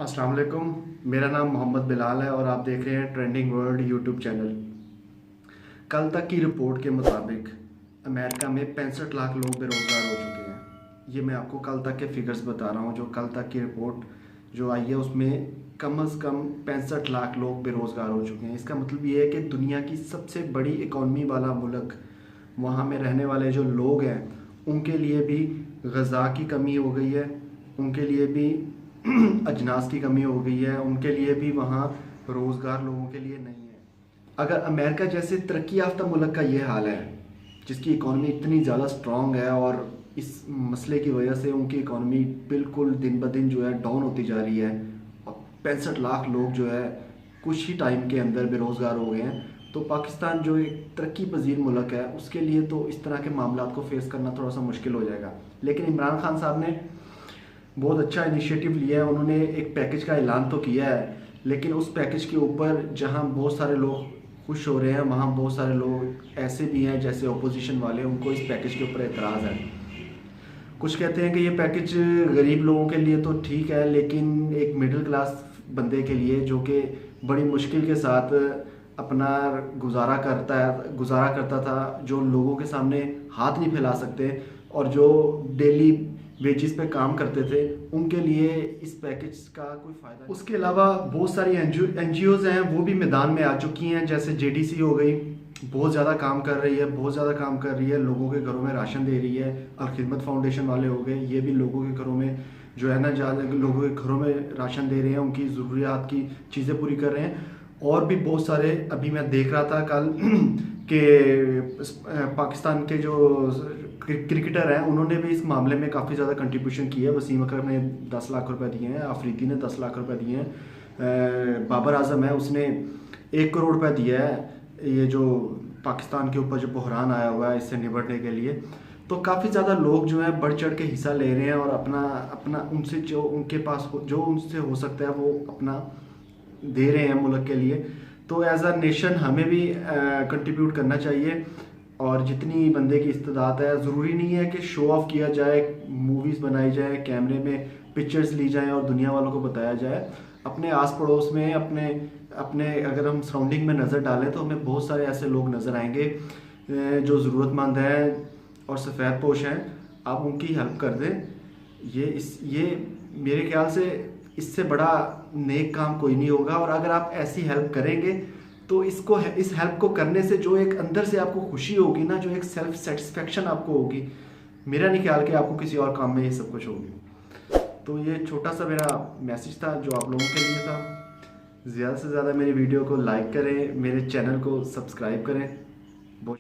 अस्सलाम वालेकुम। मेरा नाम मोहम्मद बिलाल है और आप देख रहे हैं ट्रेंडिंग वर्ल्ड यूट्यूब चैनल। कल तक की रिपोर्ट के मुताबिक अमेरिका में 65 लाख लोग बेरोज़गार हो चुके हैं। ये मैं आपको कल तक के फिगर्स बता रहा हूँ। जो कल तक की रिपोर्ट जो आई है उसमें कम से कम 65 लाख लोग बेरोज़गार हो चुके हैं। इसका मतलब ये है कि दुनिया की सबसे बड़ी इकॉनमी वाला मुल्क, वहाँ में रहने वाले जो लोग हैं उनके लिए भी ग़िज़ा की कमी हो गई है, उनके लिए भी अजनास की कमी हो गई है, उनके लिए भी वहाँ रोज़गार लोगों के लिए नहीं है। अगर अमेरिका जैसे तरक्की याफ्ता मुल्क का ये हाल है, जिसकी इकॉनमी इतनी ज़्यादा स्ट्रॉन्ग है और इस मसले की वजह से उनकी इकॉनमी बिल्कुल दिन ब दिन जो है डाउन होती जा रही है और 65 लाख लोग जो है कुछ ही टाइम के अंदर बेरोज़गार हो गए हैं, तो पाकिस्तान जो एक तरक्की पजीर मुल्क है उसके लिए तो इस तरह के मामला को फेस करना थोड़ा सा मुश्किल हो जाएगा। लेकिन इमरान खान साहब ने बहुत अच्छा इनिशिएटिव लिया है। उन्होंने एक पैकेज का ऐलान तो किया है, लेकिन उस पैकेज के ऊपर जहां बहुत सारे लोग खुश हो रहे हैं, वहां बहुत सारे लोग ऐसे भी हैं जैसे अपोजिशन वाले, उनको इस पैकेज के ऊपर एतराज़ है। कुछ कहते हैं कि ये पैकेज गरीब लोगों के लिए तो ठीक है, लेकिन एक मिडिल क्लास बंदे के लिए जो कि बड़ी मुश्किल के साथ अपना गुजारा करता था, जो लोगों के सामने हाथ नहीं फैला सकते और जो डेली वेजिस पे काम करते थे, उनके लिए इस पैकेज का कोई फ़ायदा नहीं। उसके अलावा बहुत सारी एनजीओज़ हैं वो भी मैदान में आ चुकी हैं, जैसे जेडीसी हो गई, बहुत ज़्यादा काम कर रही है, लोगों के घरों में राशन दे रही है। अल खिदमत फाउंडेशन वाले हो गए, ये भी लोगों के घरों में जो है ना, लोगों के घरों में राशन दे रहे हैं, उनकी ज़रूरियात की चीज़ें पूरी कर रहे हैं। और भी बहुत सारे, अभी मैं देख रहा था कल कि पाकिस्तान के जो क्रिकेटर हैं उन्होंने भी इस मामले में काफ़ी ज़्यादा कंट्रीब्यूशन किया है। वसीम अकरम ने 10 लाख रुपए दिए हैं, अफरीदी ने 10 लाख रुपए दिए हैं, बाबर आजम है उसने 1 करोड़ रुपए दिया है। ये जो पाकिस्तान के ऊपर जो बहरान आया हुआ है इससे निपटने के लिए, तो काफ़ी ज़्यादा लोग जो है बढ़ चढ़ के हिस्सा ले रहे हैं और अपना उनसे जो उनके पास जो उनसे हो सकता है वो अपना दे रहे हैं मुल्क के लिए। तो एज अ नेशन हमें भी कंट्रीब्यूट करना चाहिए और जितनी बंदे की इस्तेदात है, ज़रूरी नहीं है कि शो ऑफ किया जाए, मूवीज़ बनाई जाए, कैमरे में पिक्चर्स ली जाएं और दुनिया वालों को बताया जाए। अपने आस पड़ोस में अपने अगर हम सराउंडिंग में नज़र डालें तो हमें बहुत सारे ऐसे लोग नज़र आएंगे जो ज़रूरतमंद हैं और सफ़ेद पोश हैं। आप उनकी हेल्प कर दें। ये मेरे ख्याल से इससे बड़ा नेक काम कोई नहीं होगा। और अगर आप ऐसी हेल्प करेंगे तो इस हेल्प को करने से जो एक अंदर से आपको खुशी होगी ना, जो एक सेल्फ सेटिस्फेक्शन आपको होगी, मेरा नहीं ख्याल कि आपको किसी और काम में ये सब कुछ होगी। तो ये छोटा सा मेरा मैसेज था जो आप लोगों के लिए था। ज़्यादा से ज़्यादा मेरी वीडियो को लाइक करें, मेरे चैनल को सब्सक्राइब करें। बहुत